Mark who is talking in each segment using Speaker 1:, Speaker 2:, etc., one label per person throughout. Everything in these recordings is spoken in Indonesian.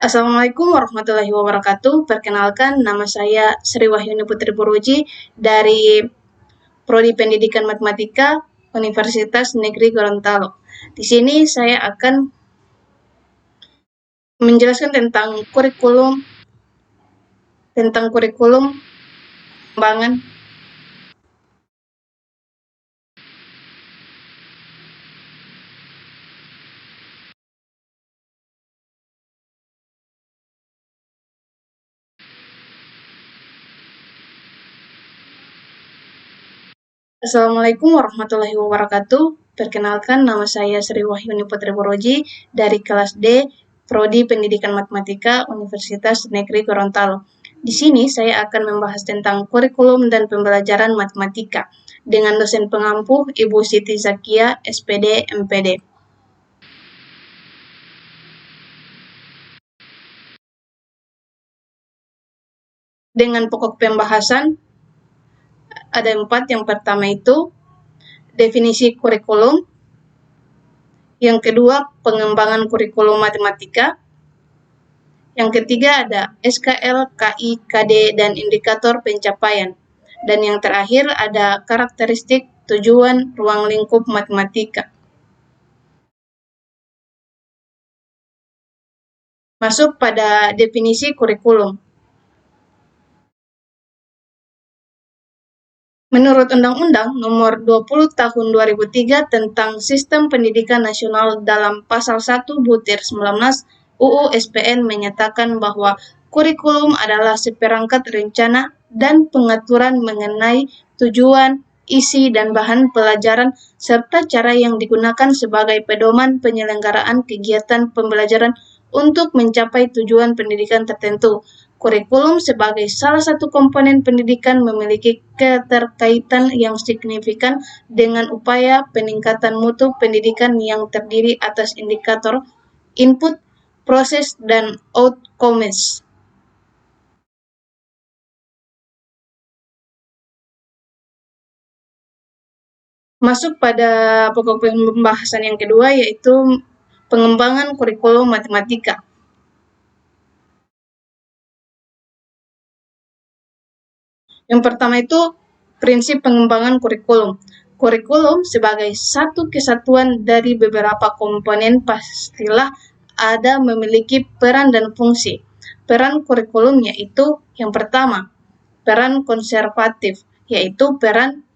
Speaker 1: Assalamualaikum warahmatullahi wabarakatuh. Perkenalkan, nama saya Sri Wahyuni Putri Purwoji dari Prodi Pendidikan Matematika Universitas Negeri Gorontalo. Di sini saya akan menjelaskan tentang kurikulum pengembangan. Assalamualaikum warahmatullahi wabarakatuh. Perkenalkan, nama saya Sri Wahyuni Putri Purwoji dari kelas D Prodi Pendidikan Matematika Universitas Negeri Gorontalo. Di sini saya akan membahas tentang kurikulum dan pembelajaran matematika dengan dosen pengampu Ibu Siti Zakia, SPD, MPD. Dengan pokok pembahasan ada 4. Yang pertama itu definisi kurikulum. Yang kedua, pengembangan kurikulum matematika. Yang ketiga ada SKL, KI, KD, dan indikator pencapaian. Dan yang terakhir ada karakteristik tujuan ruang lingkup matematika. Masuk pada definisi kurikulum. Menurut Undang-Undang Nomor 20 Tahun 2003 tentang Sistem Pendidikan Nasional dalam Pasal 1 Butir 19 UU SPN menyatakan bahwa kurikulum adalah seperangkat rencana dan pengaturan mengenai tujuan, isi, dan bahan pelajaran serta cara yang digunakan sebagai pedoman penyelenggaraan kegiatan pembelajaran untuk mencapai tujuan pendidikan tertentu. Kurikulum sebagai salah satu komponen pendidikan memiliki keterkaitan yang signifikan dengan upaya peningkatan mutu pendidikan yang terdiri atas indikator input, proses, dan outcomes. Masuk pada pokok pembahasan yang kedua, yaitu pengembangan kurikulum matematika. Yang pertama itu prinsip pengembangan kurikulum. Kurikulum sebagai satu kesatuan dari beberapa komponen pastilah ada memiliki peran dan fungsi. Peran kurikulum yaitu yang pertama, peran konservatif, yaitu peran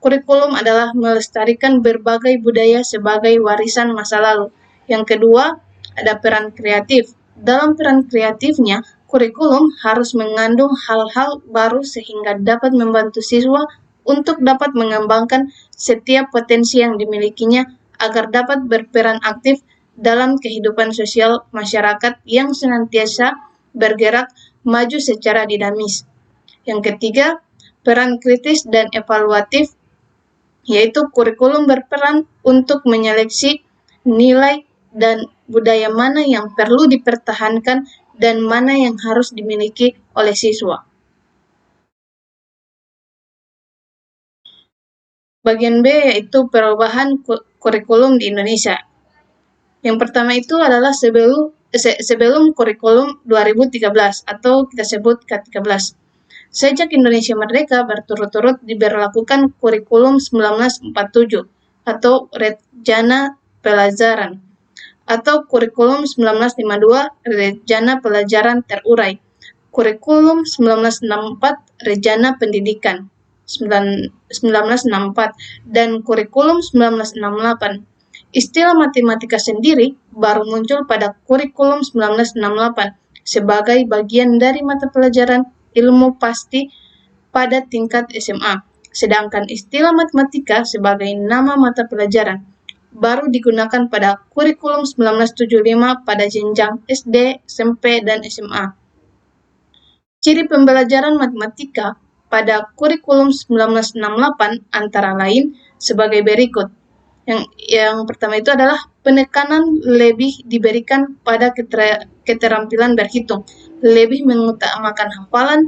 Speaker 1: kurikulum adalah melestarikan berbagai budaya sebagai warisan masa lalu. Yang kedua, ada peran kreatif. Dalam peran kreatifnya, kurikulum harus mengandung hal-hal baru sehingga dapat membantu siswa untuk dapat mengembangkan setiap potensi yang dimilikinya agar dapat berperan aktif dalam kehidupan sosial masyarakat yang senantiasa bergerak maju secara dinamis. Yang ketiga, peran kritis dan evaluatif, yaitu kurikulum berperan untuk menyeleksi nilai dan budaya mana yang perlu dipertahankan dan mana yang harus dimiliki oleh siswa. Bagian B yaitu perubahan kurikulum di Indonesia. Yang pertama itu adalah sebelum kurikulum 2013 atau kita sebut K13. Sejak Indonesia merdeka berturut-turut diberlakukan kurikulum 1947 atau Rencana Pelajaran atau kurikulum 1952 Rencana Pelajaran Terurai, kurikulum 1964 Rencana Pendidikan 1964 dan kurikulum 1968. Istilah matematika sendiri baru muncul pada kurikulum 1968 sebagai bagian dari mata pelajaran ilmu pasti pada tingkat SMA, sedangkan istilah matematika sebagai nama mata pelajaran baru digunakan pada kurikulum 1975 pada jenjang SD, SMP, dan SMA. Ciri pembelajaran matematika pada kurikulum 1968 antara lain sebagai berikut. Yang pertama itu adalah penekanan lebih diberikan pada keterampilan berhitung, lebih mengutamakan hafalan,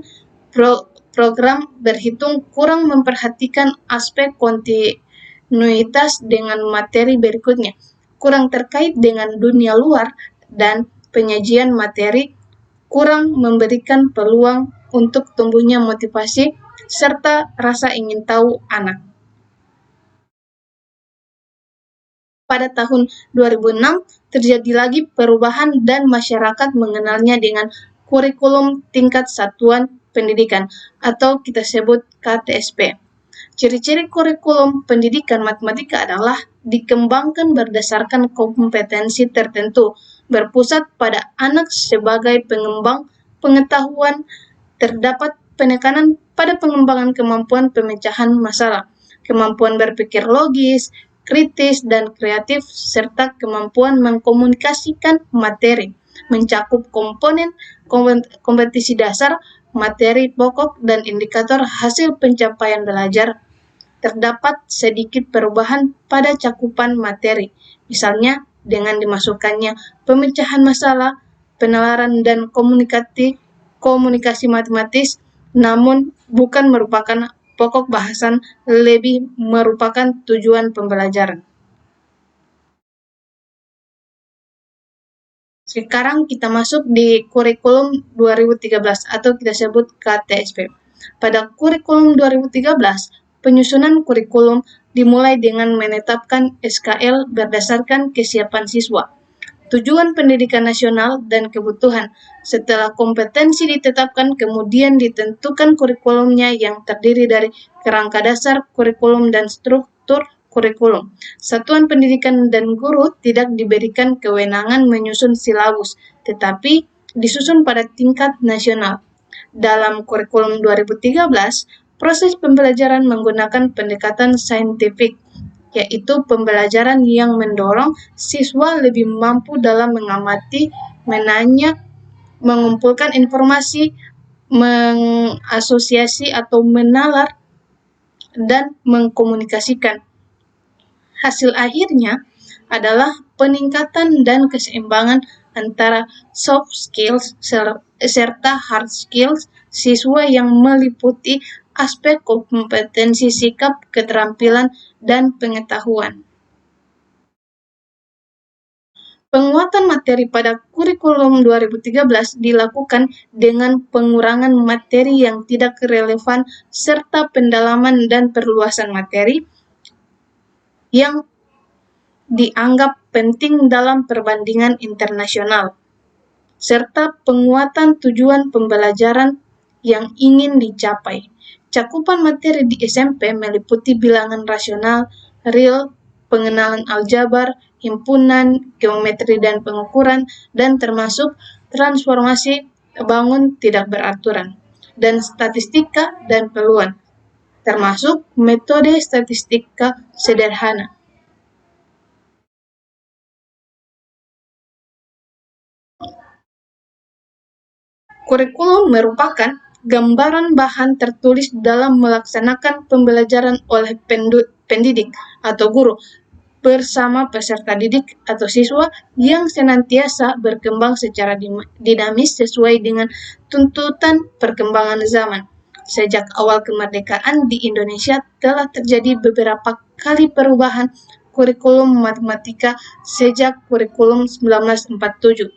Speaker 1: program berhitung kurang memperhatikan aspek kontinuitas dengan materi berikutnya, kurang terkait dengan dunia luar, dan penyajian materi, kurang memberikan peluang untuk tumbuhnya motivasi serta rasa ingin tahu anak. Pada tahun 2006, terjadi lagi perubahan dan masyarakat mengenalnya dengan kurikulum tingkat satuan pendidikan atau kita sebut KTSP. Ciri-ciri kurikulum pendidikan matematika adalah dikembangkan berdasarkan kompetensi tertentu, berpusat pada anak sebagai pengembang pengetahuan, terdapat penekanan pada pengembangan kemampuan pemecahan masalah, kemampuan berpikir logis, kritis, dan kreatif, serta kemampuan mengkomunikasikan materi, mencakup komponen kompetisi dasar, materi pokok, dan indikator hasil pencapaian belajar. Terdapat sedikit perubahan pada cakupan materi, misalnya dengan dimasukkannya pemecahan masalah, penalaran, dan komunikasi matematis, namun bukan merupakan pokok bahasan, lebih merupakan tujuan pembelajaran. Sekarang kita masuk di kurikulum 2013 atau kita sebut KTSP. Pada kurikulum 2013, penyusunan kurikulum dimulai dengan menetapkan SKL berdasarkan kesiapan siswa, tujuan pendidikan nasional, dan kebutuhan. Setelah kompetensi ditetapkan, kemudian ditentukan kurikulumnya yang terdiri dari kerangka dasar kurikulum dan struktur kurikulum. Satuan pendidikan dan guru tidak diberikan kewenangan menyusun silabus, tetapi disusun pada tingkat nasional. Dalam kurikulum 2013, proses pembelajaran menggunakan pendekatan saintifik, yaitu pembelajaran yang mendorong siswa lebih mampu dalam mengamati, menanya, mengumpulkan informasi, mengasosiasi atau menalar, dan mengkomunikasikan. Hasil akhirnya adalah peningkatan dan keseimbangan antara soft skills serta hard skills siswa yang meliputi aspek kompetensi sikap, keterampilan, dan pengetahuan. Penguatan materi pada kurikulum 2013 dilakukan dengan pengurangan materi yang tidak relevan serta pendalaman dan perluasan materi yang dianggap penting dalam perbandingan internasional, serta penguatan tujuan pembelajaran yang ingin dicapai. Cakupan materi di SMP meliputi bilangan rasional, real, pengenalan aljabar, himpunan, geometri dan pengukuran, dan termasuk transformasi bangun tidak beraturan, dan statistika dan peluang, termasuk metode statistika sederhana. Kurikulum merupakan gambaran bahan tertulis dalam melaksanakan pembelajaran oleh pendidik atau guru bersama peserta didik atau siswa yang senantiasa berkembang secara dinamis sesuai dengan tuntutan perkembangan zaman. Sejak awal kemerdekaan di Indonesia telah terjadi beberapa kali perubahan kurikulum matematika sejak kurikulum 1947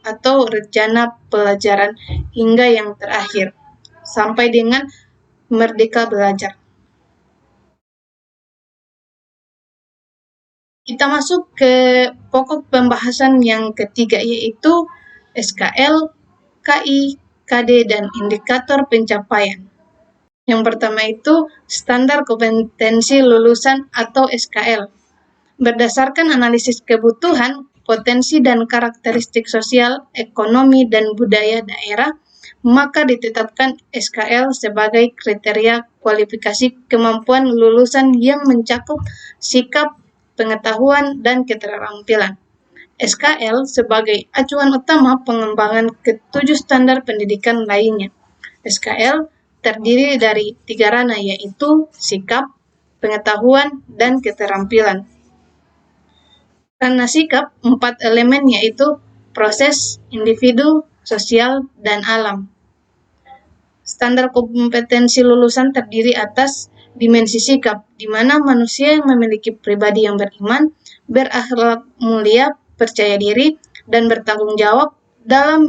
Speaker 1: atau rencana pelajaran hingga yang terakhir, sampai dengan Merdeka Belajar. Kita masuk ke pokok pembahasan yang ketiga, yaitu SKL, KI, KD, dan indikator pencapaian. Yang pertama itu standar kompetensi lulusan atau SKL. Berdasarkan analisis kebutuhan, potensi, dan karakteristik sosial, ekonomi, dan budaya daerah, maka ditetapkan SKL sebagai kriteria kualifikasi kemampuan lulusan yang mencakup sikap, pengetahuan, dan keterampilan. SKL sebagai acuan utama pengembangan ketujuh standar pendidikan lainnya. SKL terdiri dari 3 ranah, yaitu sikap, pengetahuan, dan keterampilan. Karena sikap, 4 elemen, yaitu proses, individu, sosial, dan alam. Standar kompetensi lulusan terdiri atas dimensi sikap, di mana manusia yang memiliki pribadi yang beriman, berakhlak mulia, percaya diri, dan bertanggung jawab dalam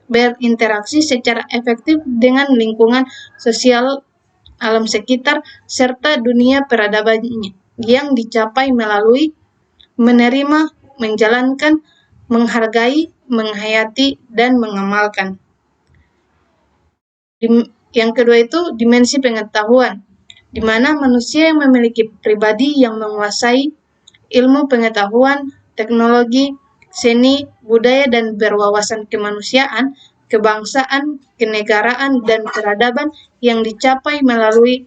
Speaker 1: berinteraksi secara efektif dengan lingkungan sosial alam sekitar serta dunia peradabannya yang dicapai melalui menerima, menjalankan, menghargai, menghayati, dan mengamalkan. Yang kedua itu dimensi pengetahuan, di mana manusia yang memiliki pribadi yang menguasai ilmu pengetahuan, teknologi, seni, budaya, dan berwawasan kemanusiaan, kebangsaan, kenegaraan, dan peradaban yang dicapai melalui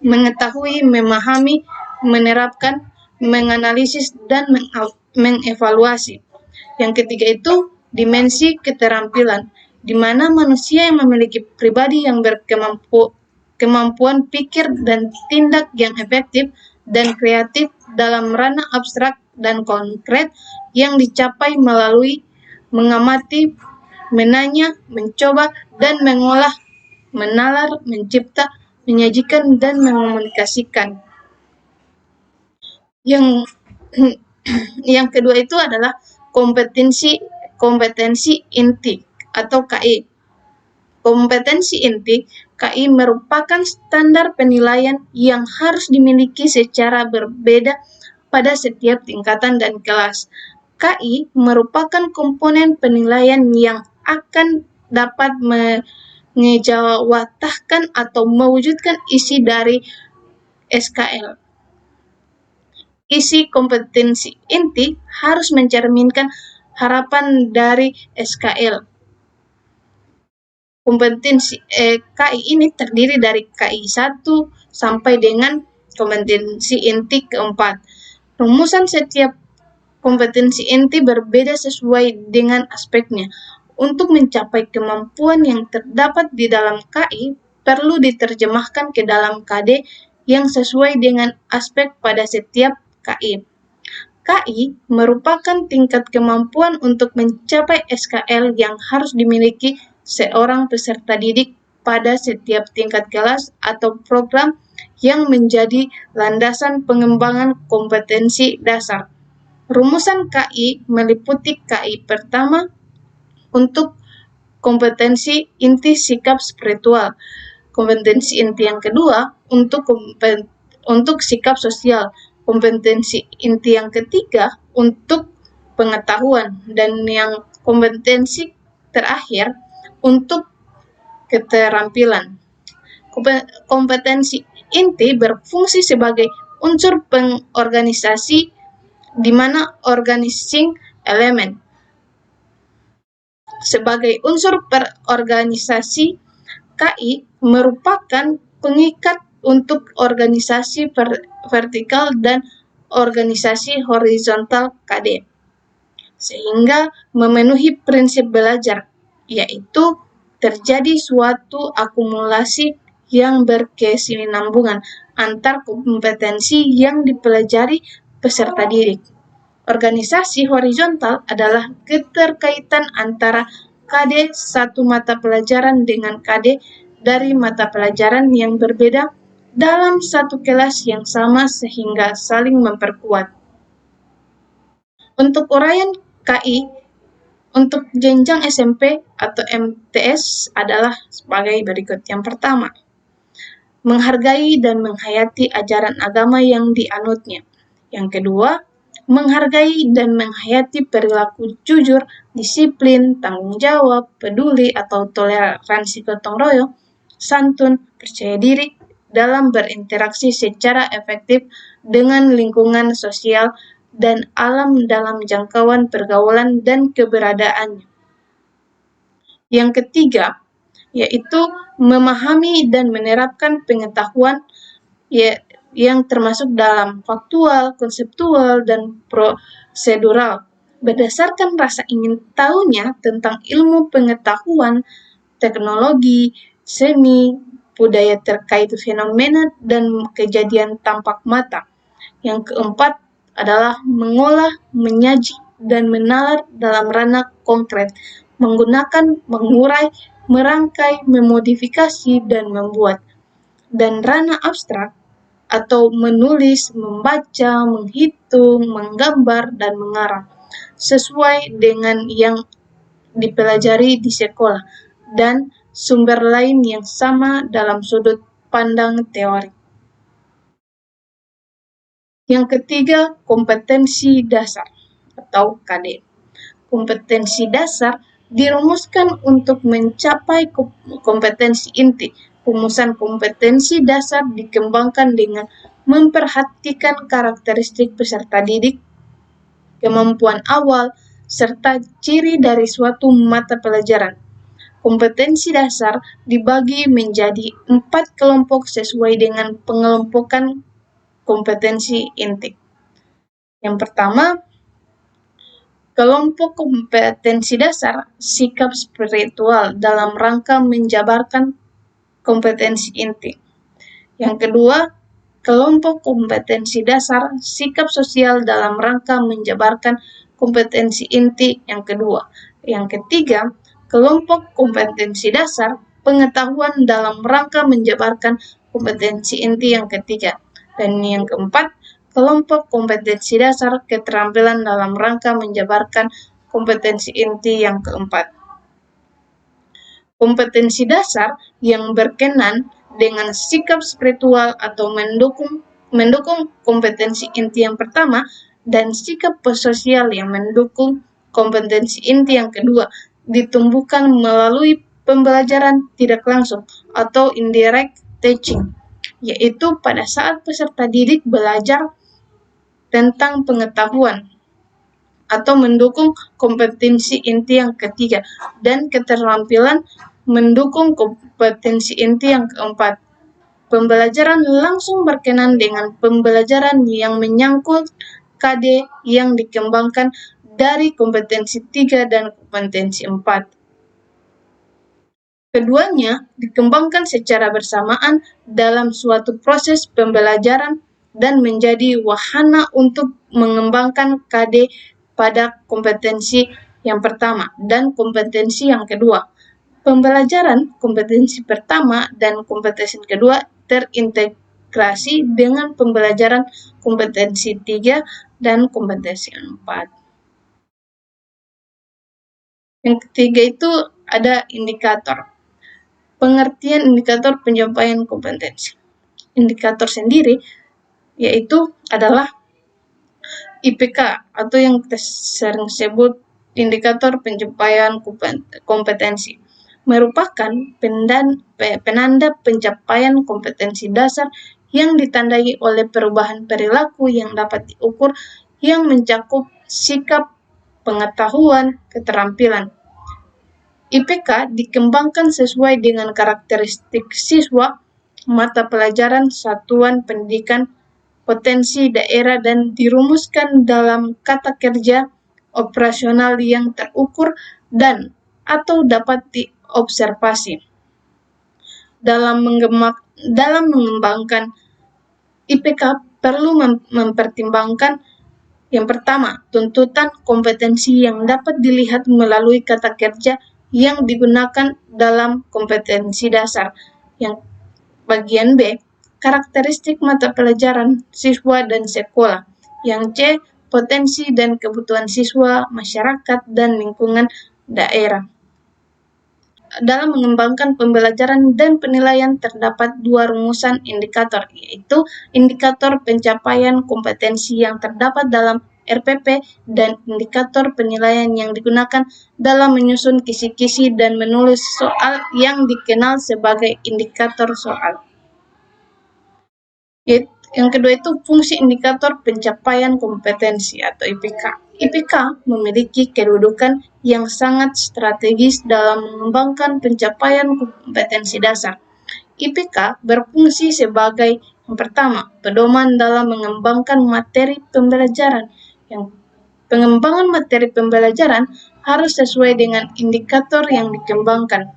Speaker 1: mengetahui, memahami, menerapkan, menganalisis, dan mengevaluasi. Yang ketiga itu dimensi keterampilan, di mana manusia yang memiliki pribadi yang kemampuan pikir dan tindak yang efektif dan kreatif dalam ranah abstrak dan konkret yang dicapai melalui mengamati, menanya, mencoba, dan mengolah, menalar, mencipta, menyajikan, dan mengomunikasikan. Yang yang kedua itu adalah kompetensi inti atau KI. Kompetensi inti KI merupakan standar penilaian yang harus dimiliki secara berbeda pada setiap tingkatan dan kelas. KI merupakan komponen penilaian yang akan dapat mengejawantahkan atau mewujudkan isi dari SKL. Isi kompetensi inti harus mencerminkan harapan dari SKL. Kompetensi KI ini terdiri dari KI 1 sampai dengan kompetensi inti keempat. Rumusan setiap kompetensi inti berbeda sesuai dengan aspeknya. Untuk mencapai kemampuan yang terdapat di dalam KI, perlu diterjemahkan ke dalam KD yang sesuai dengan aspek pada setiap KI. KI merupakan tingkat kemampuan untuk mencapai SKL yang harus dimiliki seorang peserta didik pada setiap tingkat kelas atau program yang menjadi landasan pengembangan kompetensi dasar. Rumusan KI meliputi KI pertama untuk kompetensi inti sikap spiritual, kompetensi inti yang kedua untuk sikap sosial, kompetensi inti yang ketiga untuk pengetahuan, dan yang kompetensi terakhir untuk keterampilan. Kompetensi inti berfungsi sebagai unsur pengorganisasi di mana organizing element. Sebagai unsur perorganisasi, KI merupakan pengikat untuk organisasi vertikal dan organisasi horizontal KD, sehingga memenuhi prinsip belajar, yaitu terjadi suatu akumulasi yang berkesinambungan antar kompetensi yang dipelajari peserta didik. Organisasi horizontal adalah keterkaitan antara KD satu mata pelajaran dengan KD dari mata pelajaran yang berbeda dalam satu kelas yang sama sehingga saling memperkuat. Untuk uraian KI untuk jenjang SMP atau MTS adalah sebagai berikut. Yang pertama, menghargai dan menghayati ajaran agama yang dianutnya. Yang kedua, menghargai dan menghayati perilaku jujur, disiplin, tanggung jawab, peduli atau toleransi gotong royong, santun, percaya diri dalam berinteraksi secara efektif dengan lingkungan sosial dan alam dalam jangkauan pergaulan dan keberadaannya. Yang ketiga, yaitu memahami dan menerapkan pengetahuan yang termasuk dalam faktual, konseptual, dan prosedural. Berdasarkan rasa ingin tahunya tentang ilmu pengetahuan, teknologi, seni, budaya terkait fenomena dan kejadian tampak mata. Yang keempat adalah mengolah, menyaji, dan menalar dalam ranah konkret, menggunakan, mengurai, merangkai, memodifikasi, dan membuat. Dan ranah abstrak atau menulis, membaca, menghitung, menggambar, dan mengarang, sesuai dengan yang dipelajari di sekolah, dan sumber lain yang sama dalam sudut pandang teori. Yang ketiga, kompetensi dasar atau KD. Kompetensi dasar dirumuskan untuk mencapai kompetensi inti. Rumusan kompetensi dasar dikembangkan dengan memperhatikan karakteristik peserta didik, kemampuan awal, serta ciri dari suatu mata pelajaran. Kompetensi dasar dibagi menjadi 4 kelompok sesuai dengan pengelompokan kompetensi inti. Yang pertama, kelompok kompetensi dasar, sikap spiritual dalam rangka menjabarkan kompetensi inti. Yang kedua, kelompok kompetensi dasar, sikap sosial dalam rangka menjabarkan kompetensi inti yang kedua. Yang ketiga, kelompok kompetensi dasar, pengetahuan dalam rangka menjabarkan kompetensi inti yang ketiga. Dan yang keempat, kelompok kompetensi dasar, keterampilan dalam rangka menjabarkan kompetensi inti yang keempat. Kompetensi dasar yang berkenan dengan sikap spiritual atau mendukung kompetensi inti yang pertama, dan sikap sosial yang mendukung kompetensi inti yang kedua ditumbuhkan melalui pembelajaran tidak langsung atau indirect teaching, yaitu pada saat peserta didik belajar tentang pengetahuan atau mendukung kompetensi inti yang ketiga, dan keterampilan mendukung kompetensi inti yang keempat. Pembelajaran langsung berkenan dengan pembelajaran yang menyangkut KD yang dikembangkan dari kompetensi 3 dan kompetensi 4. Keduanya dikembangkan secara bersamaan dalam suatu proses pembelajaran dan menjadi wahana untuk mengembangkan KD pada kompetensi yang pertama dan kompetensi yang kedua. Pembelajaran kompetensi pertama dan kompetensi kedua terintegrasi dengan pembelajaran kompetensi 3 dan kompetensi 4. Yang ketiga itu ada indikator. Pengertian indikator pencapaian kompetensi. Indikator sendiri yaitu adalah IPK atau yang kita sering sebut indikator pencapaian kompetensi, merupakan penanda pencapaian kompetensi dasar yang ditandai oleh perubahan perilaku yang dapat diukur yang mencakup sikap, pengetahuan, keterampilan. IPK dikembangkan sesuai dengan karakteristik siswa, mata pelajaran, satuan pendidikan, potensi daerah, dan dirumuskan dalam kata kerja operasional yang terukur dan atau dapat diobservasi. Dalam mengembangkan IPK perlu mempertimbangkan yang pertama, tuntutan kompetensi yang dapat dilihat melalui kata kerja yang digunakan dalam kompetensi dasar. Yang bagian B, karakteristik mata pelajaran siswa dan sekolah. Yang C, potensi dan kebutuhan siswa, masyarakat, dan lingkungan daerah. Dalam mengembangkan pembelajaran dan penilaian terdapat 2 rumusan indikator, yaitu indikator pencapaian kompetensi yang terdapat dalam RPP dan indikator penilaian yang digunakan dalam menyusun kisi-kisi dan menulis soal yang dikenal sebagai indikator soal. Yang kedua itu fungsi indikator pencapaian kompetensi atau IPK. IPK memiliki kedudukan yang sangat strategis dalam mengembangkan pencapaian kompetensi dasar. IPK berfungsi sebagai yang pertama, pedoman dalam mengembangkan materi pembelajaran. Yang pengembangan materi pembelajaran harus sesuai dengan indikator yang dikembangkan.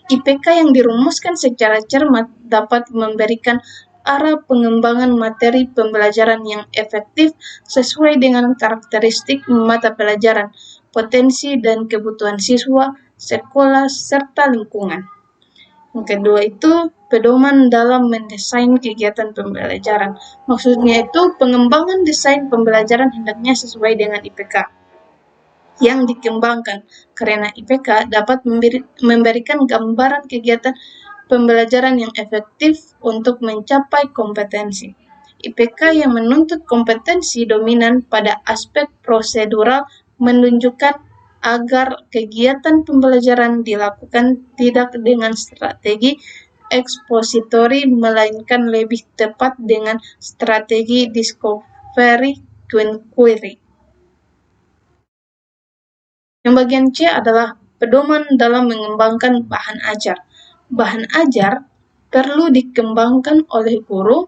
Speaker 1: IPK yang dirumuskan secara cermat dapat memberikan arah pengembangan materi pembelajaran yang efektif sesuai dengan karakteristik mata pelajaran, potensi dan kebutuhan siswa, sekolah, serta lingkungan. Yang kedua itu pedoman dalam mendesain kegiatan pembelajaran. Maksudnya itu pengembangan desain pembelajaran hendaknya sesuai dengan IPK. yang dikembangkan, karena IPK dapat memberikan gambaran kegiatan pembelajaran yang efektif untuk mencapai kompetensi. IPK yang menuntut kompetensi dominan pada aspek prosedural menunjukkan agar kegiatan pembelajaran dilakukan tidak dengan strategi ekspositori, melainkan lebih tepat dengan strategi discovery query. Yang bagian C adalah pedoman dalam mengembangkan bahan ajar. Bahan ajar perlu dikembangkan oleh guru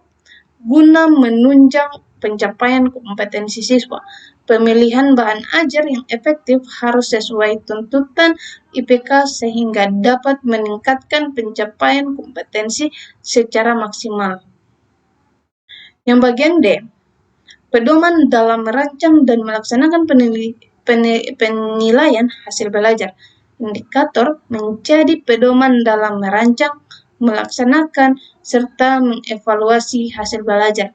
Speaker 1: guna menunjang pencapaian kompetensi siswa. Pemilihan bahan ajar yang efektif harus sesuai tuntutan IPK sehingga dapat meningkatkan pencapaian kompetensi secara maksimal. Yang bagian D, pedoman dalam merancang dan melaksanakan penilaian hasil belajar. Indikator menjadi pedoman dalam merancang, melaksanakan, serta mengevaluasi hasil belajar.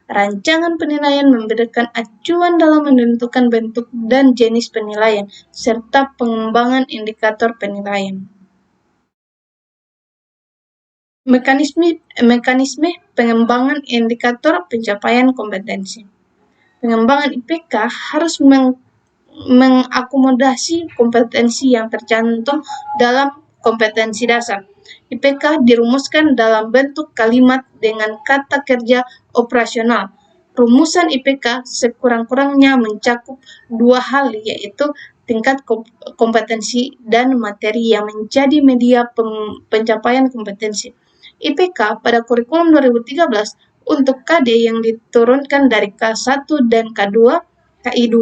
Speaker 1: Rancangan penilaian memberikan acuan dalam menentukan bentuk dan jenis penilaian, serta pengembangan indikator penilaian. Mekanisme pengembangan indikator pencapaian kompetensi. Pengembangan IPK harus mengakomodasi kompetensi yang tercantum dalam kompetensi dasar. IPK dirumuskan dalam bentuk kalimat dengan kata kerja operasional. Rumusan IPK sekurang-kurangnya mencakup dua hal, yaitu tingkat kompetensi dan materi yang menjadi media pencapaian kompetensi. IPK pada kurikulum 2013 untuk KD yang diturunkan dari K1 dan K2, KI2,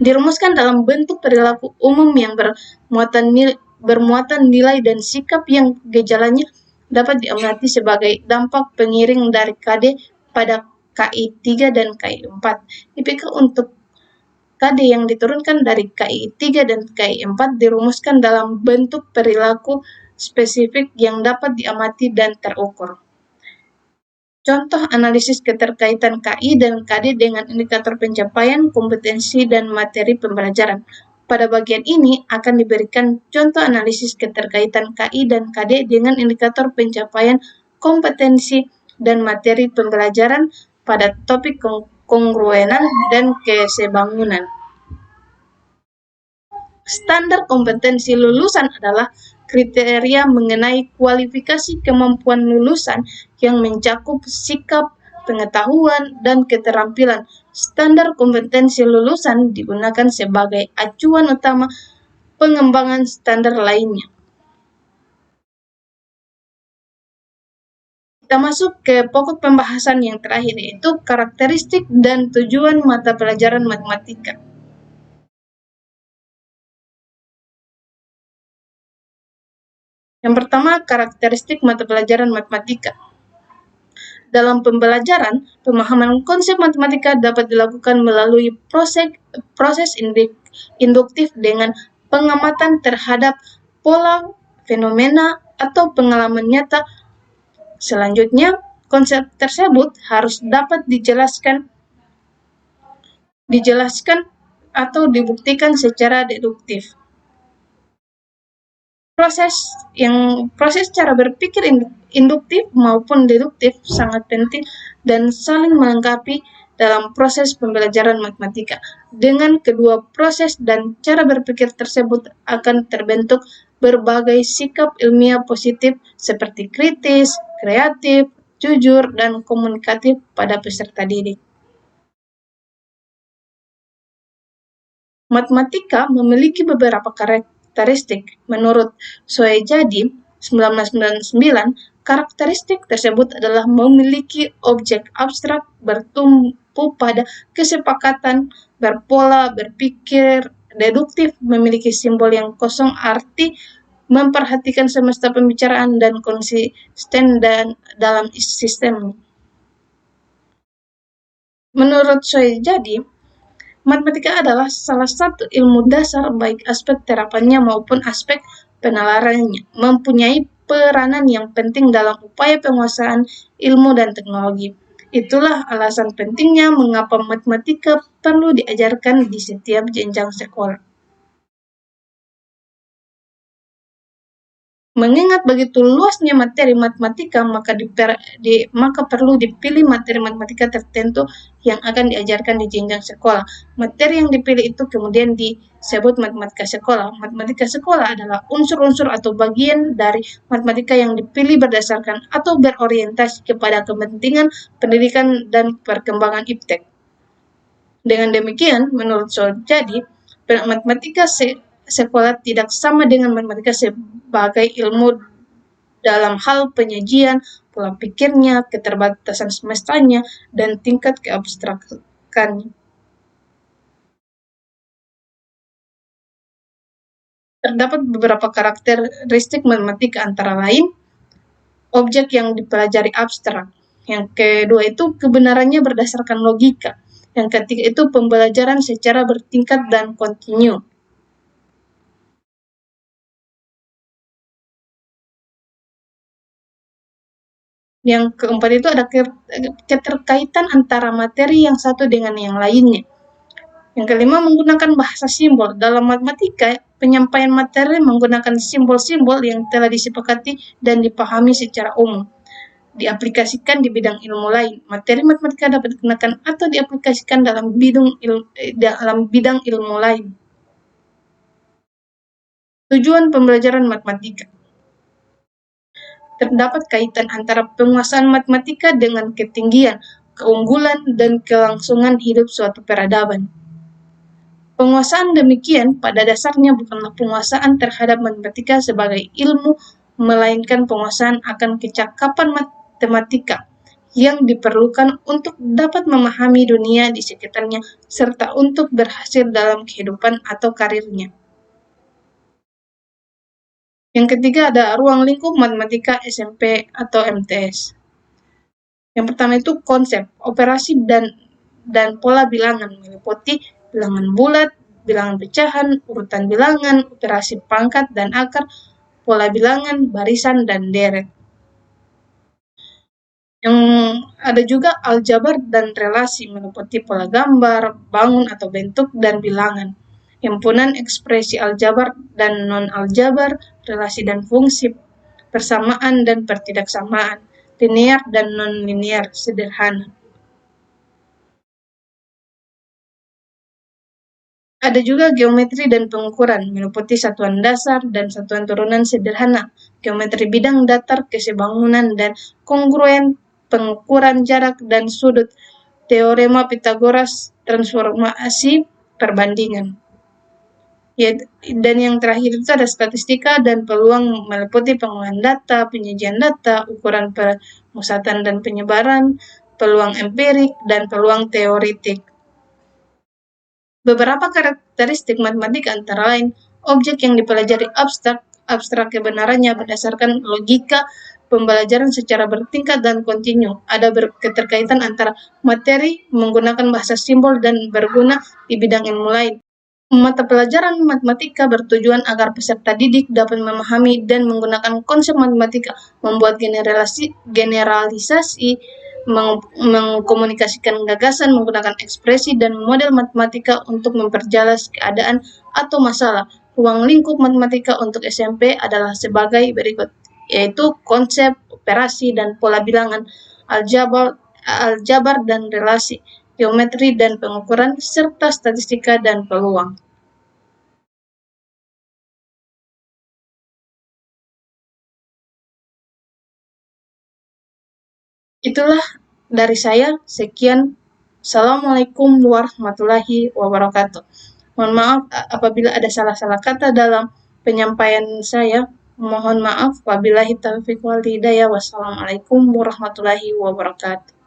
Speaker 1: dirumuskan dalam bentuk perilaku umum yang bermuatan nilai dan sikap yang gejalanya dapat diamati sebagai dampak pengiring dari KD pada KI3 dan KI4. IPK untuk KD yang diturunkan dari KI3 dan KI4 dirumuskan dalam bentuk perilaku spesifik yang dapat diamati dan terukur. Contoh analisis keterkaitan KI dan KD dengan indikator pencapaian kompetensi dan materi pembelajaran. Pada bagian ini akan diberikan contoh analisis keterkaitan KI dan KD dengan indikator pencapaian kompetensi dan materi pembelajaran pada topik kongruenan dan kesebangunan. Standar kompetensi lulusan adalah kriteria mengenai kualifikasi kemampuan lulusan yang mencakup sikap, pengetahuan, dan keterampilan. Standar kompetensi lulusan digunakan sebagai acuan utama pengembangan standar lainnya. Kita masuk ke pokok pembahasan yang terakhir, yaitu karakteristik dan tujuan mata pelajaran matematika. Yang pertama, karakteristik mata pelajaran matematika. Dalam pembelajaran, pemahaman konsep matematika dapat dilakukan melalui proses induktif dengan pengamatan terhadap pola, fenomena, atau pengalaman nyata. Selanjutnya, konsep tersebut harus dapat dijelaskan atau dibuktikan secara deduktif. Proses cara berpikir induktif maupun deduktif sangat penting dan saling melengkapi dalam proses pembelajaran matematika. Dengan kedua proses dan cara berpikir tersebut akan terbentuk berbagai sikap ilmiah positif seperti kritis, kreatif, jujur, dan komunikatif pada peserta didik. Matematika memiliki beberapa karakteristik. Menurut Soejadi, 1999, karakteristik tersebut adalah memiliki objek abstrak bertumpu pada kesepakatan, berpola, berpikir deduktif, memiliki simbol yang kosong arti, memperhatikan semesta pembicaraan, dan konsisten dalam sistem. Menurut Soejadi, matematika adalah salah satu ilmu dasar baik aspek terapannya maupun aspek penalarannya, mempunyai peranan yang penting dalam upaya penguasaan ilmu dan teknologi. Itulah alasan pentingnya mengapa matematika perlu diajarkan di setiap jenjang sekolah. Mengingat begitu luasnya materi matematika, maka perlu dipilih materi matematika tertentu yang akan diajarkan di jenjang sekolah. Materi yang dipilih itu kemudian disebut matematika sekolah. Matematika sekolah adalah unsur-unsur atau bagian dari matematika yang dipilih berdasarkan atau berorientasi kepada kepentingan pendidikan dan perkembangan iptek. Dengan demikian, menurut Jadi, matematika sekolah tidak sama dengan matematika sebagai ilmu dalam hal penyajian, pola pikirnya, keterbatasan semestanya, dan tingkat keabstrakannya. Terdapat beberapa karakteristik matematika, antara lain objek yang dipelajari abstrak. Yang kedua itu kebenarannya berdasarkan logika. Yang ketiga itu pembelajaran secara bertingkat dan kontinu. Yang keempat itu ada keterkaitan antara materi yang satu dengan yang lainnya. Yang kelima, menggunakan bahasa simbol. Dalam matematika, penyampaian materi menggunakan simbol-simbol yang telah disepakati dan dipahami secara umum. Diaplikasikan di bidang ilmu lain. Materi matematika dapat digunakan atau diaplikasikan dalam bidang ilmu lain. Tujuan pembelajaran matematika. Terdapat kaitan antara penguasaan matematika dengan ketinggian, keunggulan, dan kelangsungan hidup suatu peradaban. Penguasaan demikian pada dasarnya bukanlah penguasaan terhadap matematika sebagai ilmu, melainkan penguasaan akan kecakapan matematika yang diperlukan untuk dapat memahami dunia di sekitarnya serta untuk berhasil dalam kehidupan atau karirnya. Yang ketiga ada ruang lingkup matematika SMP atau MTS. Yang pertama itu konsep, operasi dan pola bilangan, meliputi bilangan bulat, bilangan pecahan, urutan bilangan, operasi pangkat dan akar, pola bilangan, barisan, dan deret. Yang ada juga aljabar dan relasi, meliputi pola gambar, bangun atau bentuk, dan bilangan. Himpunan ekspresi aljabar dan non-aljabar, relasi dan fungsi, persamaan dan pertidaksamaan, linear dan non-linear, sederhana. Ada juga geometri dan pengukuran, meliputi satuan dasar dan satuan turunan sederhana, geometri bidang datar kesebangunan dan kongruen, pengukuran jarak dan sudut, teorema Pythagoras, transformasi perbandingan. Dan yang terakhir itu ada statistika dan peluang, meliputi pengolahan data, penyajian data, ukuran pemusatan dan penyebaran, peluang empirik, dan peluang teoritik. Beberapa karakteristik matematika antara lain, objek yang dipelajari abstrak kebenarannya berdasarkan logika, pembelajaran secara bertingkat dan kontinu. Ada keterkaitan antara materi, menggunakan bahasa simbol, dan berguna di bidang ilmu lain. Mata pelajaran matematika bertujuan agar peserta didik dapat memahami dan menggunakan konsep matematika, membuat generalisasi, mengkomunikasikan gagasan, menggunakan ekspresi dan model matematika untuk memperjelas keadaan atau masalah. Ruang lingkup matematika untuk SMP adalah sebagai berikut, yaitu konsep, operasi, dan pola bilangan, aljabar dan relasi, geometri dan pengukuran, serta statistika dan peluang. Itulah dari saya, sekian. Assalamualaikum warahmatullahi wabarakatuh. Mohon maaf apabila ada salah-salah kata dalam penyampaian saya. Mohon maaf. Wabillahi taufiq wal hidayah. Wassalamualaikum warahmatullahi wabarakatuh.